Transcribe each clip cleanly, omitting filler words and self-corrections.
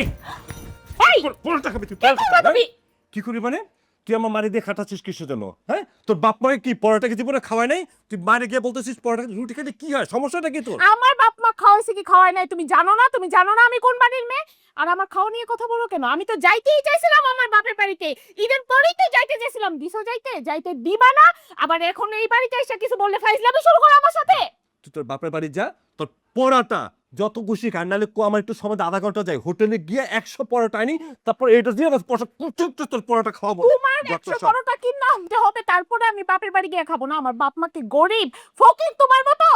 এই এই পরোটা খাবি তুই? তুমি কি করি মানে? তুই আমার মারি দিয়ে খাটাচ্ছিস কিসের জন্য? হ্যাঁ, তোর বাপ মাকে কি পরোটাকে জীবনে খাওয়ায় নাই? তুই মারে গিয়ে বলতেছিস পরোটা রুটি খেলে কি হয়? সমস্যাটা কি তোর? আমার বাপ মা খাওয়াইছে কি খাওয়ায় নাই তুমি জানো না? তুমি জানো না আমি কোন বাড়ির মেয়ে? আর আমার খাওয়া নিয়ে কথা বলো কেন? আমি তো যাইতেই চাইছিলাম আমার বাপের বাড়িতে। ঈদের পরেই তো যাইতে চাইছিলাম। দিছো যাইতে? যাইতে দিবা না। আবার এখন এই বাড়িতে এসে কিছু বললে ফাইজলামি শুরু করো আমার সাথে। তুই তোর বাপের বাড়ি যা, তোর পরোটা যত খুশি খাই, নাহলে আমার একটু সময় আধা ঘন্টা যাই, হোটেলে গিয়ে 100 পরোটা আনি, তারপর এটা দিয়ে আমার তোর পরোটা খাওয়াবো। তোমার 100 পরোটা কিনা আনতে হবে তারপরে আমি বাপের বাড়ি গিয়ে খাবো না। আমার বাপ মা কি গরিব ফকির তোমার মতো?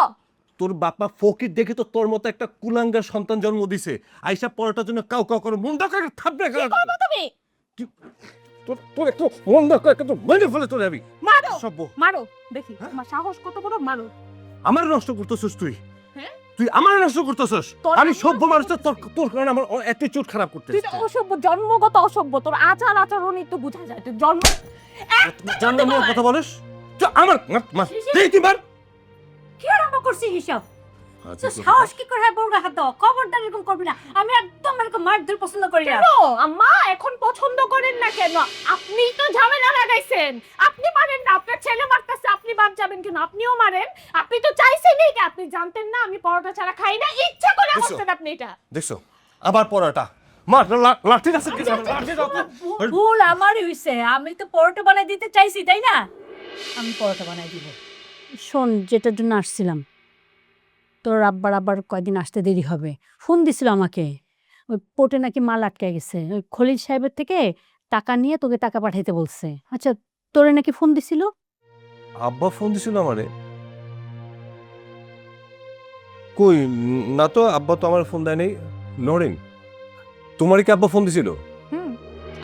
তোর বাপ মা ফকির দেখে তো তোর মতো একটা কুলাঙ্গার সন্তান জন্ম দিছে। আইসা পরোটার জন্য কাউ কাউ করে মুন্ডা করে থাপড়ে কি করবো তুমি? তোর তোর একটু মুন্ডা করে একটু মেরে ফেলে চলে যাবি। মারো সভ্য। মারো দেখি হ্যাঁ? তোমার সাহস কত বড়, মারো। আমার নষ্ট করতেছিস তুই? হ্যাঁ? তুই আমার নষ্ট করতেছিস? তোর আমি আমার সভ্য নষ্ট মানুষ, তোর করতেছি। তোর কারণে আমার অ্যাটিটিউড খারাপ করতে তুই তো অসভ্য, জন্মগত অসভ্য। তোর আচার আচরণই তো বোঝা যায় তুই জন্ম জানলাম না কথা বলিস তুই আমার মার তুই মার। কি আরম্ভ করছি হিসাব? তো সাহস কি করে হয় বউরা হাত দাও? খবরদার এরকম করবি না। আমি একদম এরকম মারধর পছন্দ করি না। কেন আম্মা এখন পছন্দ করেন না কেন? আপনিই তো ঝামেলা লাগাইছেন। আপনি মারেন না, আপনার ছেলে মারতেছে, আপনি বাদ যাবেন কেন? আপনিও মারেন। আপনি তো চাইছেনই কি? আপনি জানতেন না আমি পরোটা ছাড়া খাই না? ইচ্ছা করে দেখছো? করছেন আপনি এটা। দেখছো আবার পরোটা মার লাঠি আছে কি লাঠি দাও। ভুল আমারই হইছে। আমি তো পরোটা বানাই দিতে চাইছি, তাই না? আমি পরোটা বানাই দিব। শোন, যেটার জন্য আসছিলাম, তোর আব্বার কয়দিন আসতে দেরি হবে। ফোন দিছিল আমাকে, ওই পোর্টে নাকি মাল আটকে গেছে। ওই খলিল সাহেবের থেকে টাকা নিয়ে তোকে টাকা পাঠাইতে বলছে। আচ্ছা, তোরে নাকি ফোন দিছিল? আব্বা ফোন দিছিল আমারে? কই না তো, আব্বা তো আমার ফোন দেয় নাই। নরেন, তোমার কি আব্বা ফোন দিছিল?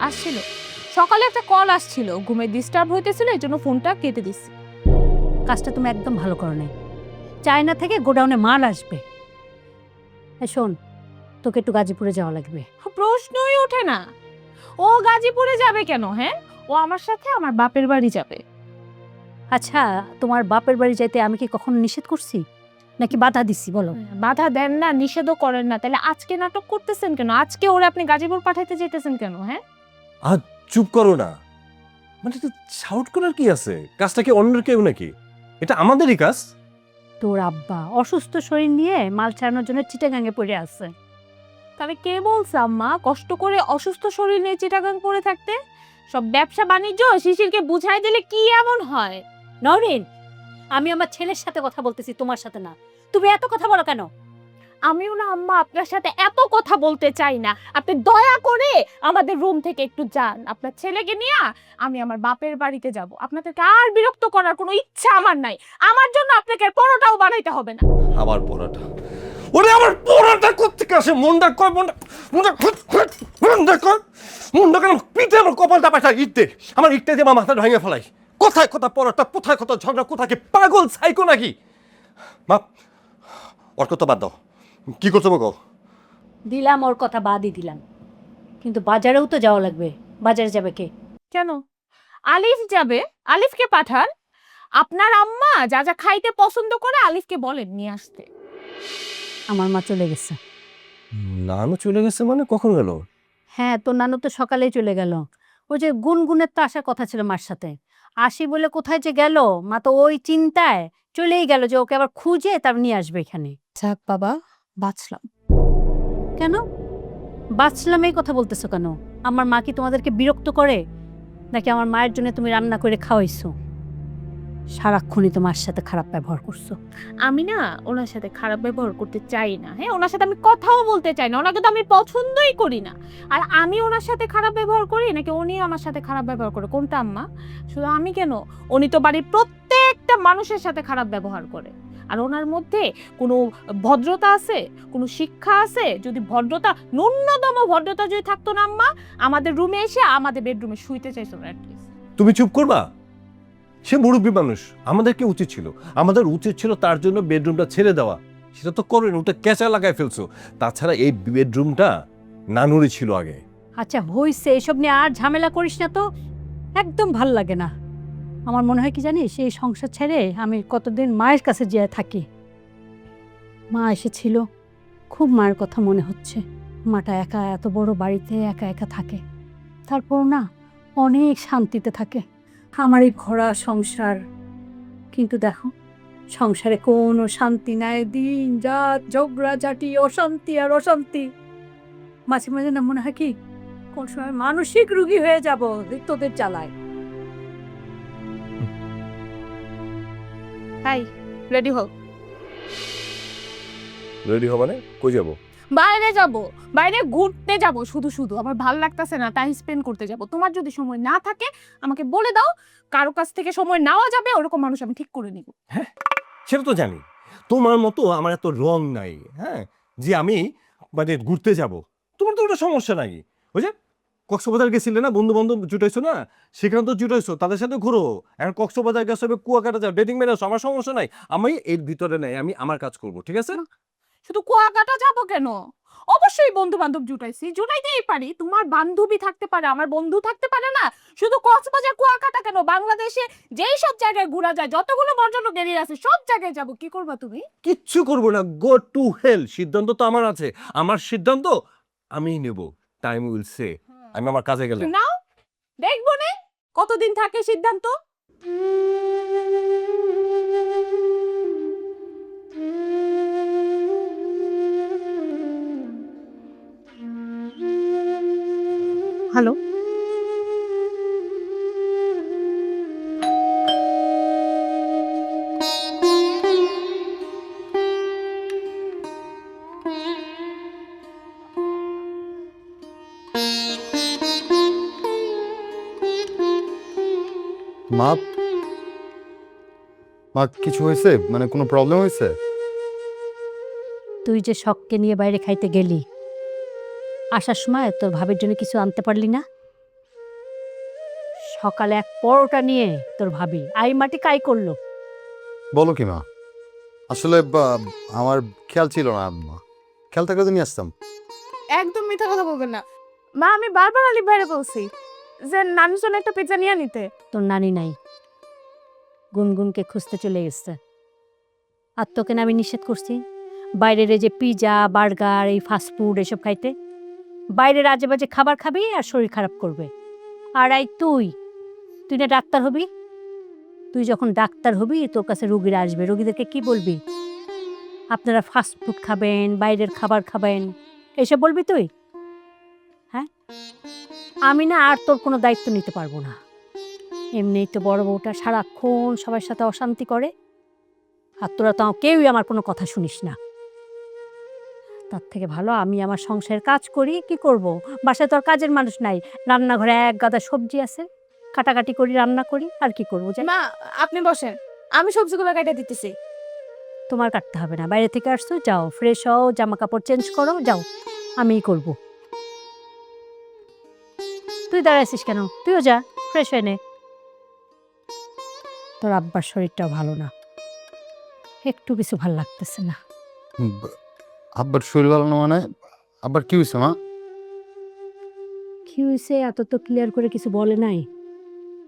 আসছিল সকালে একটা কল আসছিল, ঘুমে ডিস্টার্ব হইতেছিল, এই জন্য ফোনটা কেটে দিছি। কাজটা তুমি একদম ভালো করো নাই। চায়না থেকে গোডাউনে মাল আসবে। এই শোন, তোকে একটু গাজীপুরে যাওয়া লাগবে। প্রশ্নই ওঠে না। ও গাজীপুরে যাবে কেন? হ্যাঁ, ও আমার সাথে আমার বাপের বাড়ি যাবে। আচ্ছা, তোমার বাপের বাড়ি যাইতে আমি কি কখনো নিষেধ করছি নাকি বাধা দিছি বলো? বাধা দেন না, নিষেধও করেন না, তাহলে আজকে নাটক করতেছেন কেন? আজকে ওরা আপনি গাজীপুর পাঠাইতে যেতেছেন কেন? হ্যাঁ, আজ চুপ করো না। মানে তো শাউট করার কি আছে? কাজটা কি অন্যের কেউ নাকি? এটা আমাদেরই কাজ। তোর আব্বা অসুস্থ শরীর নিয়ে মাল ছাড়ানোর জন্য চিটাগাঙ্গে পড়ে আছে। তাহলে কে বলছে আম্মা কষ্ট করে অসুস্থ শরীর নিয়ে চিটাগাং পড়ে থাকতে? সব ব্যবসা বাণিজ্য শিশিরকে বুঝাই দিলে কি এমন হয়? নরেন, আমি আমার ছেলের সাথে কথা বলতেছি, তোমার সাথে না। তুমি এত কথা বলো কেন? আমিও না আম্মা আপনার সাথে এত কথা বলতে চাই না। আপনি দয়া করে আমাদের রুম থেকে একটু যান। আপনার ছেলেকে নিয়ে আমি আমার বাপের বাড়িতে যাব। আপনাদেরকে আর বিরক্ত করার কোনো ইচ্ছা আমার নাই। আমার জন্য আপনাকে আর পরোটাও বানাইতে হবে না। আবার পড়াটা, ওরে আমার পড়াটা কোত্থেকে আসে? মনটা কয়, মনটা মনটা মনটা কয়, মনটা কেন পিঠে আমার কপালটা পাঠা ইট দে, আমার ইটটা দিয়ে আমার মাথা ভেঙে ফেলাই। কোথায় কথা পড়াটা, কোথায় কথা ঝগড়া, কোথায় কি পাগল সাইকো নাকি? মা ওর কথা বাদ দাও, কি করছো গো? দিলাম, ওর কথা বাদই দিলাম, কিন্তু বাজারেও তো যাওয়া লাগবে। বাজারে যাবে কে? কেন? আলিফ যাবে। আলিফকে পাঠান। আপনার আম্মা যা যা খাইতে পছন্দ করে আলিফকে বলেন নিয়ে আসতে। আমার মা চলে গেছে। নানু চলে গেছে মানে? কখন গেল? হ্যাঁ, তোর নানু তো সকালেই চলে গেল। ওই যে গুনগুনের তো আসার কথা ছিল মার সাথে, আসি বলে কোথায় যে গেল। মা তো ওই চিন্তায় চলেই গেল যে ওকে আবার খুঁজে তারপর নিয়ে আসবে এখানে। যাক বাবা, বাঁচলাম। কেন বাঁচলাম এই কথা বলতেছো কেন? আমার মা কি তোমাদেরকে বিরক্ত করে নাকি আমার মায়ের জন্য তুমি রান্না করে খাওয়াইছো? সারাক্ষণই তো মার সাথে খারাপ ব্যবহার করছো। আমি না ওনার সাথে খারাপ ব্যবহার করতে চাই না। হ্যাঁ, ওনার সাথে আমি কথাও বলতে চাই না। ওনাকে তো আমি পছন্দই করি না। আর আমি ওনার সাথে খারাপ ব্যবহার করি নাকি উনি আমার সাথে খারাপ ব্যবহার করে? কোনটা আম্মা? শুধু আমি কেন, উনি তো বাড়ির প্রত্যেকটা মানুষের সাথে খারাপ ব্যবহার করে। আর ওনার মধ্যে কোনো ভদ্রতা আছে, কোনো শিক্ষা আছে? যদি ভদ্রতা, ন্যূনতম ভদ্রতা যদি থাকতো না আম্মা, আমাদের রুমে এসে আমাদের বেডরুমে শুইতে চাইছো না অ্যাটলিস্ট। তুমি চুপ করবা? সে মুরব্বী মানুষ, আমাদেরকে উচিত ছিল, আমাদের উচিত ছিল তার জন্য বেডরুমটা ছেড়ে দেওয়া। সেটা তো করেন, ওটা ক্যাচা লাগায় ফেলছো। তাছাড়া এই বেডরুমটা নানুরই ছিল আগে। আচ্ছা হইছে, এসব নিয়ে আর ঝামেলা করিস না তো, একদম ভাল লাগে না। আমার মনে হয় কি জানিস, এই সংসার ছেড়ে আমি কতদিন মায়ের কাছে যেয়ে থাকি। মা এসেছিল, খুব মায়ের কথা মনে হচ্ছে। মাটা একা এত বড় বাড়িতে একা একা থাকে, তারপর না অনেক শান্তিতে থাকে। আমার এই ঘোড়া সংসার, কিন্তু দেখো সংসারে কোনো শান্তি নাই, দিন রাত ঝগড়াঝাটি, অশান্তি আর অশান্তি। মাঝে মাঝে না মনে হয় কি কোন সময় মানসিক রোগী হয়ে যাব তোদের জ্বালায়। হাই, রেডি হও। রেডি হও মানে? কই যাব? বাইরে যাব, বাইরে ঘুরতে যাব, শুধু শুধু আমার ভালো লাগতেছে না, টাইম স্পেন্ড করতে যাব। তোমার যদি সময় না থাকে আমাকে বলে দাও, কারো কাছ থেকে সময় নেওয়া যাবে ওরকম মানুষ আমি ঠিক করে নিব। সেটা তো জানি। তোমার মতো আমার এত রং নাই, হ্যাঁ, যে আমি মানে ঘুরতে যাব। তোমার তো ওটা সমস্যা নাই। ওই যে কক্সবাজার গেছিলে না, বন্ধু বান্ধব জুটাইছো না, সেখানে তো জুটাইছো, তাদের সাথে ঘুরো। এখন কক্সবাজার গেছো, কুয়াকাটা যাও, ডেটিং মেরে আসো, আমার সমস্যা নাই। আমি এর ভিতরে নাই, আমি আমার কাজ করব, ঠিক আছে? শুধু কুয়াকাটা যাব কেন? অবশ্যই বন্ধু বান্ধব জুটাইছি, জুটাইতেই পারি। তোমার বান্ধবী থাকতে পারে, আমার বন্ধু থাকতে পারে না? শুধু কক্সবাজার কুয়াকাটা কেন, বাংলাদেশে যেই সব জায়গায় ঘোরা যায়, যতগুলো পর্যটক এরিয়া আছে সব জায়গায় যাব। কি করবা তুমি? কিচ্ছু করবো না, গো টু হেল। সিদ্ধান্ত তো আমার আছে, আমার সিদ্ধান্ত আমিই নেব। Time will say. আমি আমার কাজে গেলে। নাও, দেখবো নে কতদিন থাকে সিদ্ধান্ত। হ্যালো, মা, মা কিছু হয়েছে? মানে কোনো প্রবলেম হয়েছে? তুই যে শখকে নিয়ে বাইরে খাইতে গেলি, আসার সময় তোর ভাবির জন্য কিছু আনতে পারলি না? সকালে এক পরোটা নিয়ে তোর ভাবি আই মাটি কাই করলো। বলো কি মা? আসলে আমার খেয়াল ছিল না। মা, খেয়াল থাকলে তো নিয়ে আসতাম। একদম মিথ্যা কথা বলবেন না। মা, আমি বারবার আলিফ ভাইরে বলছি যে নানুর জন্য একটা পিৎজা নিয়ে নিতে। তোর নানি নাই, গুনগুনকে খুঁজতে চলে গেছে। আর তোকে না আমি নিষেধ করছি বাইরের এই যে পিৎজা বার্গার এই ফাস্টফুড এসব খাইতে। বাইরের আজে বাজে খাবার খাবি আর শরীর খারাপ করবে। আর তুই তুই না ডাক্তার হবি? তুই যখন ডাক্তার হবি তোর কাছে রোগীরা আসবে, রোগীদেরকে কি বলবি? আপনারা ফাস্টফুড খাবেন, বাইরের খাবার খাবেন, এসব বলবি তুই? হ্যাঁ, আমি না আর তোর কোনো দায়িত্ব নিতে পারবো না। এমনিই তো বড় বউটা সারাক্ষণ সবার সাথে অশান্তি করে, আর তোরা তো কেউই আমার কোনো কথা শুনিস না। তার থেকে ভালো আমি আমার সংসারের কাজ করি। কি করব, বাসায় তো আর কাজের মানুষ নাই, রান্নাঘরে এক গাদা সবজি আছে, কাটাকাটি করি, রান্না করি, আর কি করবো? যাই, মা, আপনি বসেন, আমি সবজিগুলো কেটে দিতেছি। তোমার কাটতে হবে না, বাইরে থেকে আসছো, যাও ফ্রেশ হও, জামা কাপড় চেঞ্জ করো, যাও, আমিই করব। তুই দাঁড়াইছিস কেন? তুইও যা, ফ্রেশ হয়ে নে। তোর আব্বার শরীরটাও ভালো না, একটু কিছু ভাল লাগতেছে না। আব্বার শরীর ভালো না মানে? আব্বার কি হয়েছে মা? কি হয়েছে এত তো ক্লিয়ার করে কিছু বলে নাই,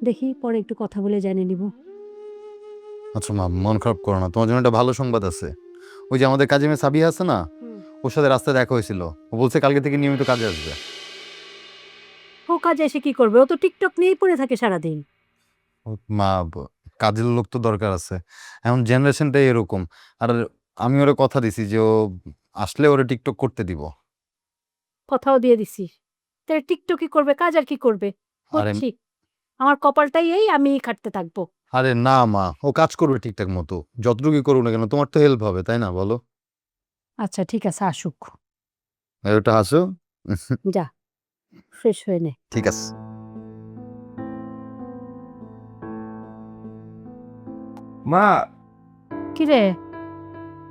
দেখি পরে একটু কথা বলে জেনে নিব। আচ্ছা মা, মন খারাপ করো না, তোমার জন্য একটা ভালো সংবাদ আছে। ওই যে আমাদের কাজে মেয়ে সাবিয়া আছে না, ওর সাথে রাস্তায় দেখা হয়েছিল। ও বলছে কালকে থেকে নিয়মিত কাজে আসবে। ও কাজে এসে কি করবে? ও তো টিকটক নিয়েই পড়ে থাকে সারাদিন। মা, কাজের লোক তো দরকার আছে, এখন জেনারেশনটাই এরকম। আর আমি ওরে কথা দিছি যে ও আসলে ওরে টিকটক করতে দিব। কথাও দিয়ে দিছিস? তাহলে টিকটকই করবে, কাজ আর কি করবে? আরে ঠিক, আমার কপালটাই এই, আমি খাটতে থাকবো। আরে না মা, ও কাজ করবে ঠিকঠাক মতো, যতটুকুই করুক না কেন তোমার তো হেল্প হবে, তাই না বলো? আচ্ছা ঠিক আছে, আসুক। ওটা হাসো। যা, ফ্রেশ হয়ে নে। ঠিক আছে। মা, কি রে?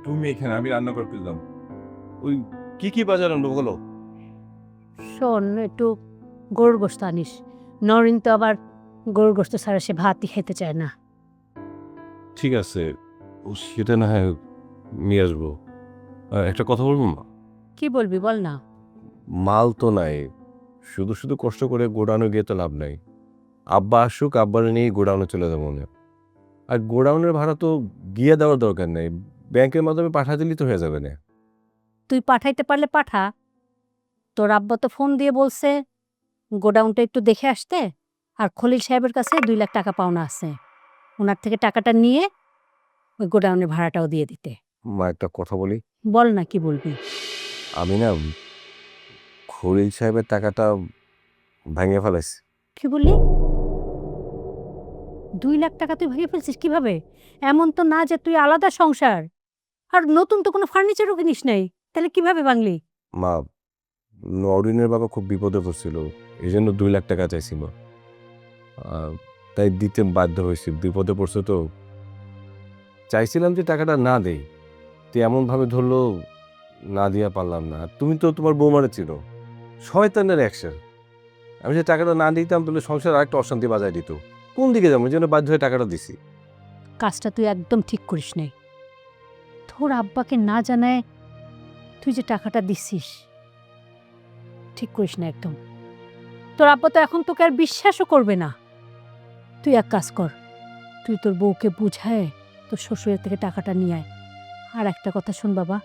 তুমি এখানে, আমি রান্না করে ফেললাম। ওই কি বাজার আনবো বলো? শোন, একটু গরুর গোস্ত আনিস। নরিন তো আবার গরুর গোস্ত ছাড়া সে ভাতই খেতে চায় না। ঠিক আছে, ও সেটা না হয় নিয়ে আসবো। একটা কথা বলবো মা? কি বলবি বল না। মাল তো নাই, শুধু শুধু কষ্ট করে গোডাউনে গিয়ে তো লাভ নাই। আব্বা আসুক, আব্বার নিয়ে গোডাউনে চলে যাবো মনে। আর গোডাউনের ভাড়া তো গিয়ে দেওয়ার দরকার নেই, ব্যাংকের মাধ্যমে পাঠা দিলেই তো হয়ে যাবে না। তুই পাঠাইতে পারলে পাঠা, তোর আব্বা তো ফোন দিয়ে বলছে গোডাউনটা একটু দেখে আসতে, আর খলিল সাহেবের কাছে 2 লাখ টাকা পাওনা আছে, ওনার থেকে টাকাটা নিয়ে ওই গোডাউনের ভাড়াটাও দিয়ে দিতে। মা একটা কথা বলি, বল না, কি বলবি? আমি না খলিল সাহেবের টাকাটা ভাঙিয়ে ফেলাইছি। কি বললি? 2 লাখ টাকা তুই ভেঙে ফেলছিস কিভাবে? এমন তো না যে তুই আলাদা সংসার, আর নতুন তো কোনো ফার্নিচারও কিনিস নাই, তাহলে কিভাবে ভাঙলি? মা, নরিনের বাবা খুব বিপদে পড়ছিল, এই জন্য 2 লাখ টাকা চাইছিল। তাই দিতে বাধ্য হয়েছি, বিপদে পড়ছে তো। চাইছিলাম যে টাকাটা না দেই, তুই এমনভাবে ধরলো, না দিয়া পারলাম না। আর তুমি তো তোমার বৌমারে চিনো, শয়তানের অ্যাকশন। আমি যে টাকাটা না দিতাম তাহলে সংসার আরেকটা অশান্তি বাজায় দিত। কোন দিকে যাবো, এই জন্য বাধ্য হয়ে টাকাটা দিছি। কাজটা তুই একদম ঠিক করিস নাই। তোর আব্বাকে না জানায় তুই যে টাকাটা দিছিস, ঠিক করিস না একদম। তোর আব্বা তো এখন তোকে আর বিশ্বাসও করবে না। তুই এক কাজ কর, তুই তোর বউকে বুঝায় তোর শ্বশুরের থেকে টাকাটা নিয়ে আয়। আর একটা কথা শোন বাবা,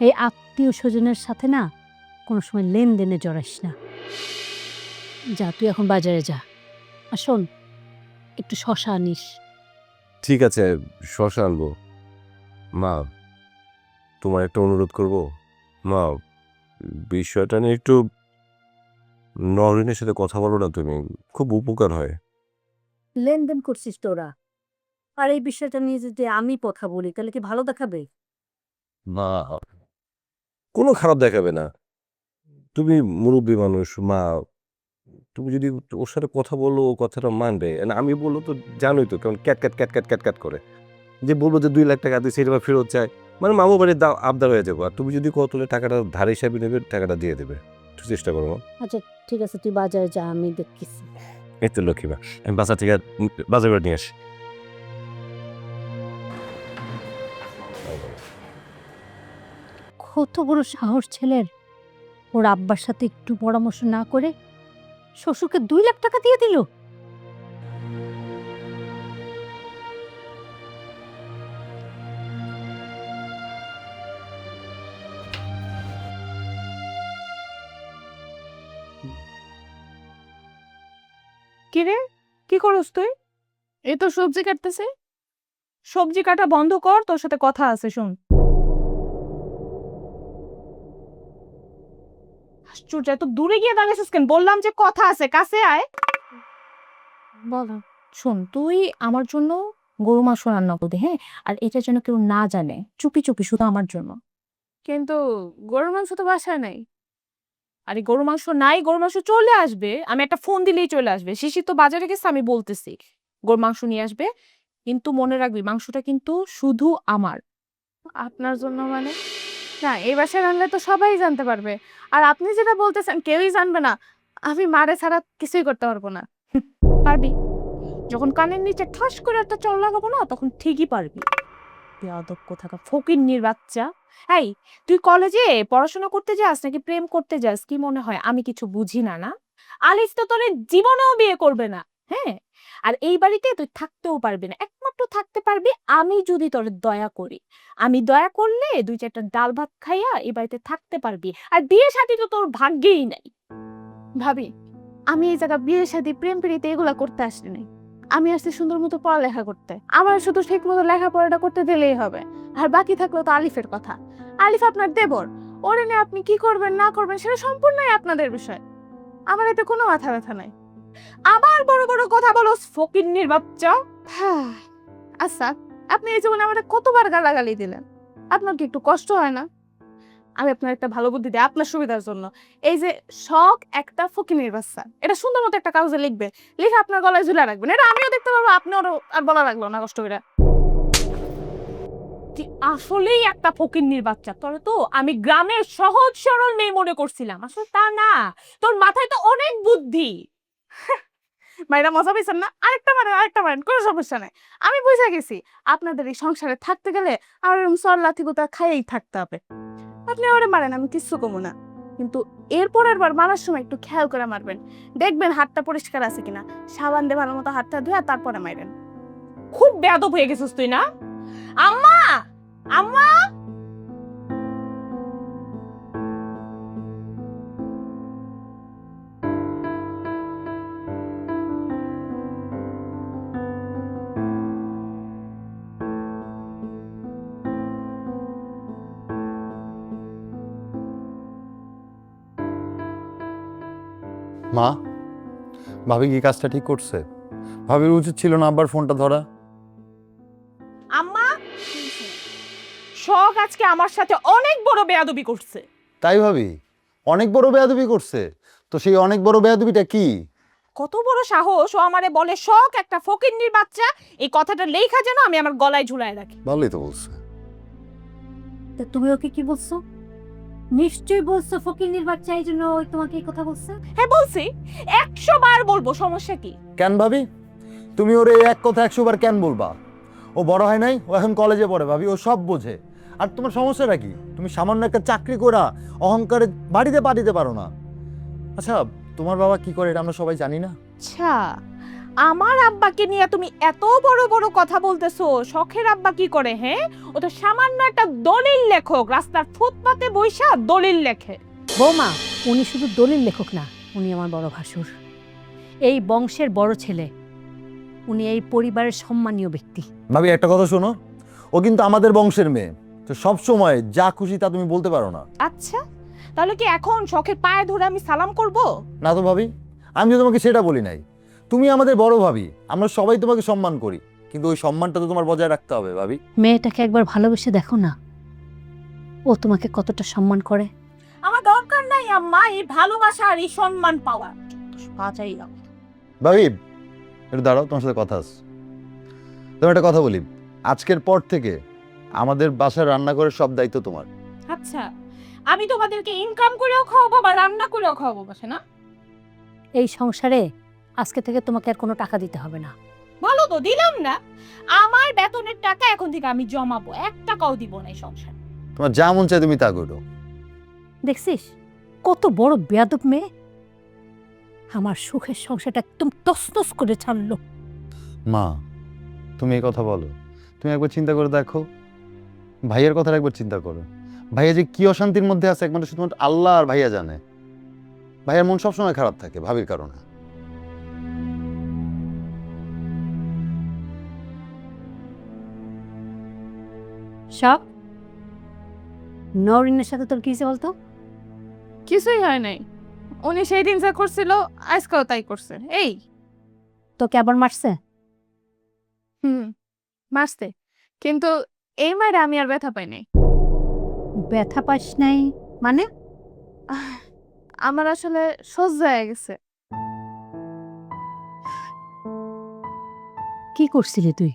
এই আত্মীয় স্বজনের সাথে না কোনো সময় লেনদেনে জড়াস না। যা, তুই এখন বাজারে যা। আর শোন, একটু শশা আনিস। ঠিক আছে, শশা আনবো। মা, তোমার একটা অনুরোধ করব। মা, বিষয়টা নিয়ে একটু নরিনের সাথে কথা বলো না, তুমি খুব উপকার হয়। লেনদেন করছিস তোরা, আর এই বিষয়টা নিয়ে যদি আমি কথা বলি তাহলে কি ভালো দেখাবে? মা, কোনো খারাপ দেখাবে না। তুমি মুরব্বী মানুষ মা, তুমি যদি ওর সাথে কথা বলো, ও কথাটা মানবে। And আমি বললো তো জানোই তো কেমন cat cat cat cat cat cat করে, যে বলবো যে 2 লাখ টাকা দিই, সেটা আবার ফেরত চায়, মানে মামু বাড়ির আবদার হয়ে যাবো। আর তুমি যদি কত টাকাটা ধার হিসাবে নেবে, টাকাটা দিয়ে দেবে। একটু চেষ্টা করো মা। আচ্ছা ঠিক আছে, তুই বাজারে যা, আমি দেখতেছি। এই তো লক্ষ্মীবা, আমি বাজার থেকে বাজার করে নিয়ে আসি। কত বড় সাহস ছেলের, ওর আব্বার সাথে একটু পরামর্শ না করে শ্বশুরকে 2 লাখ টাকা দিয়ে দিল। কি রে, কি করস তুই? এই তো সবজি কাটতেছে। সবজি কাটা বন্ধ কর, তোর সাথে কথা আছে, শোন। আশ্চর্য, এত দূরে গিয়ে দাঁড়াইছিস কেন? বললাম যে কথা আছে, কাছে আয়। বল। শোন, তুই আমার জন্য গরু মাংস রান্না করবি, হ্যাঁ? আর এটার জন্য কেউ না জানে, চুপি চুপি, শুধু আমার জন্য। কিন্তু গরুর মাংস তো বাসায় নাই। আরে গরু মাংস নাই, গরু মাংস চলে আসবে, আমি একটা ফোন দিলেই চলে আসবে। শিশির তো বাজারে গেছে, আমি বলতেছি গরু মাংস নিয়ে আসবে। কিন্তু মনে রাখবি, মাংসটা কিন্তু শুধু আমার। আপনার জন্য মানে? না, এই বাসায় রান্নালে তো সবাই জানতে পারবে। আর আপনি যেটা বলতেছেন কেউই জানবে না। আমি মারে ছাড়া কিছুই করতে পারবো না। পারবি, যখন কানের নিচে ঠাস করে একটা চল লাগাবো না, তখন ঠিকই পারবি। বেয়াদব কোথাকার ফকিন্নির বাচ্চা। এই, তুই কলেজে পড়াশোনা করতে যাস নাকি প্রেম করতে যাস? কি মনে হয় আমি কিছু বুঝি না? না, আলিস তো তোর জীবনেও বিয়ে করবে না, হ্যাঁ? আর এই বাড়িতে তুই থাকতেও পারবি না, একমাত্র থাকতে পারবি আমি যদি তোর দয়া করি। আমি দয়া করলে 2-4টা ডাল ভাত খাইয়া এই বাড়িতে থাকতে পারবি। আর বিয়ে শাদী তো তোর ভাগ্যেই নাই। ভাবি, আমি এই জায়গা বিয়ে শাদী প্রেম প্রীতি এগুলা করতে আসি নাই। আমি আসছি সুন্দর মতো পড়ালেখা করতে। আমার শুধু ঠিক মতো লেখাপড়াটা করতে দিলেই হবে। আর বাকি থাকলো তো আলিফের কথা। আলিফ আপনার দেবর, ওরে নিয়ে আপনি কি করবেন না করবেন সেটা সম্পূর্ণই আপনাদের বিষয়। আমার এতে কোনো মাথা ব্যথা নাই। আবার বড় বড় কথা বলো, ফকিন্নির বাচ্চা। আচ্ছা, আপনি এই জীবনে আমাদের কতবার গালাগালি দিলেন, আপনার কি একটু কষ্ট হয় না? আমি আপনার একটা ভালো বুদ্ধি দিই আপনার সুবিধার জন্য। এই যে শখ একটা ফকিন্নির বাচ্চা, এটা সুন্দর মতো একটা কাগজে লিখবে, লিখে আপনার গলায় ঝুলা রাখবেন। এটা আমিও দেখতে পারবো, আপনিও আর বলা লাগলো না কষ্ট করে। তুই আসলেই একটা ফকিন্নির বাচ্চা। তোরে তো আমি গ্রামের সহজ সরল মেয়ে মনে করছিলাম, আসলে তা না। তোর মাথায় তো অনেক বুদ্ধি। মাইরা মজা পেয়েছেন না? আরেকটা মারেন, কোনো সমস্যা নাই। আমি বুঝে গেছি আপনাদের এই সংসারে থাকতে গেলে আমার এরকম সর লাথি গোতা খাইয়েই থাকতে হবে। আপনি ওরে মারেন, আমি কিচ্ছু কমু না। কিন্তু এরপরের বার মারার সময় একটু খেয়াল করে মারবেন, দেখবেন হাতটা পরিষ্কার আছে কিনা। সাবান দিয়ে ভালো মতো হাতটা ধুয়ে তারপরে মারেন। খুব বেয়াদব হয়ে গেছিস তুই না? আম্মা, আম্মা। মা, ভাবি কি কাজটা ঠিক করছে? ভাবির উচিত ছিল না আব্বার ফোনটা ধরা। আম্মা শখ আজকে আমার সাথে অনেক বড় বেয়াদবি করছে। তাই ভাবি? অনেক বড় বেয়াদবি করছে? তো সেই অনেক বড় বেয়াদবিটা কি? কত বড় সাহস, ও আমারে বলে শখ একটা ফকিন্নির বাচ্চা। এই কথাটা লেখা যেন আমি আমার গলায় ঝুলায় রাখি। ভালোই তো বলছে। তা তুমি ওকে কি বলছো? নিশ্চয়ই বলছো ফকিন্নির বাচ্চা, এই জন্য ওই তোমাকে এই কথা বলছে। হ্যাঁ বলছি, 100 বার বলবো, সমস্যা কি? কেন ভাবি? তুমি ওর এই এক কথা 100 বার কেন বলবা? ও বড় হয় নাই, ও এখন কলেজে পড়ে ভাবি, ও সব বোঝে। আর তোমার সমস্যাটা কি? তুমি সামান্য একটা চাকরি করা অহংকারে বাড়িতে পাঠিয়ে পারো না। আচ্ছা, তোমার বাবা কি করে এটা আমরা সবাই জানি না? আচ্ছা, আমার আব্বাকে নিয়ে তুমি এত বড় বড় কথা বলতেছো। শখের আব্বা কি করে? হ্যাঁ, ও তো সামান্য একটা দলিল লেখক, রাস্তার ফুটপাতে বইসা দলিল লেখে। বৌমা, উনি শুধু দলিল লেখক না, উনি আমার বড় ভাসুর, এই বংশের বড় ছেলে, উনি এই পরিবারের সম্মানীয় ব্যক্তি। ভাবি একটা কথা শোনো, ও কিন্তু আমাদের বংশের মেয়ে, তো সব সময় যা খুশি তা তুমি বলতে পারো না। আচ্ছা, তাহলে কি এখন শখের পায়ে ধরে আমি সালাম করব? না তো ভাবি, আমি তো তোমাকে সেটা বলি নাই। তুমি আমাদের বড় ভাবি, আমরা সবাই তোমাকে সম্মান করি, কিন্তু ওই সম্মানটা তো তোমার বজায় রাখতে হবে ভাবি। মেয়েটাকে একবার ভালোবেসে দেখো না, ও তোমাকে কতটা সম্মান করে। আমার দরকার নাই আম্মা এই ভালোবাসা আর এই সম্মান পাওয়া। বাজাই দাও। ভাবি একটু দাঁড়াও, তোমার সাথে কথা আছে। তোমার একটা কথা বলি, আজকের পর থেকে আমাদের বাসায় রান্না করে সব দায়িত্ব তোমার। আচ্ছা, আমি তোমাদেরকে ইনকাম করেও খাওয়াবো বা রান্না করেও খাওয়াবো বাসে না? এই সংসারে আজকে থেকে তোমাকে আর কোনো টাকা দিতে হবে না। ভালো তো দিলাম না। আমার বেতনের টাকা এখন থেকে আমি জমাবো, 1 টাকাও দিব না এই সংসারে। তোমার যা মন চায় তুমি তা করো। দেখছিস কত বড় বেয়াদব মেয়ে, আমার সুখের সংসারটা একদম তছনছ করে ছাড়লো। মা, তুমি এই কথা বলো, তুমি একবার চিন্তা করে দেখো, ভাইয়ের কথা একবার চিন্তা করো। ভাইয়া যে কি অশান্তির মধ্যে আছে একমাত্র শুধুমাত্র আল্লাহ আর ভাইয়া জানে। ভাইয়ার মন সবসময় খারাপ থাকে ভাবির কারণে। সব নরিনের সাথে তোর কি হয়েছে বলতো? কিছুই হয় নাই। উনি সেই দিন যা করছিল আজকেও তাই করছে। এই তোকে আবার মারছে? মারছে, কিন্তু এই মারে আমি আর ব্যথা পাই নাই। ব্যথা পাস নাই মানে? আমার আসলে সহ্য হয়ে গেছে। কি করছিলি তুই?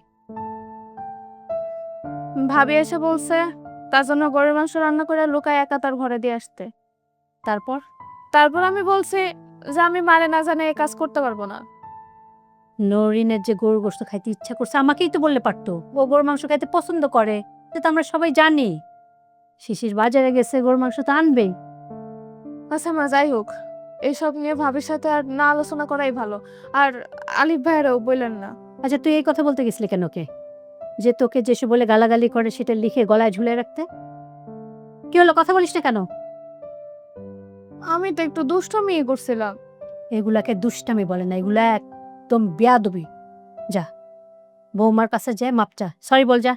ভাবি এসে বলছে তার জন্য গরুর মাংস রান্না করে লুকায় একা তার ঘরে দিয়ে আসতে। তারপর? তারপর আমি বলছি যে আমি মারে না জানে এই কাজ করতে পারবো না। নরিনের যে গরুর গোশত খাইতে ইচ্ছা করছে আমাকেই তো বললে পারতো, ও গরুর মাংস খাইতে পছন্দ করে, এটা তো আমরা সবাই জানি। শিশির বাজারে গেছে, গরুর মাংস তো আনবেই। আচ্ছা মা, যাই হোক, এইসব নিয়ে ভাবির সাথে আর না আলোচনা করাই ভালো। আর আলিফ ভাইয়েরাও বললেন না। আচ্ছা, তুই এই কথা বলতে গেছিলি কেন ওকে? যে তোকে যেসব বলে গালাগালি করে সেটা লিখে গলায় ঝুলে রাখতে? কি হলো, কথা বলিস না কেন? আমি তো একটু দুষ্টমি করছিলাম। এগুলাকে দুষ্টামি বলে না, এগুলা একদম বেয়াদবি। যা বৌমার কাছে যায় মাপ চা, সরি বল যা।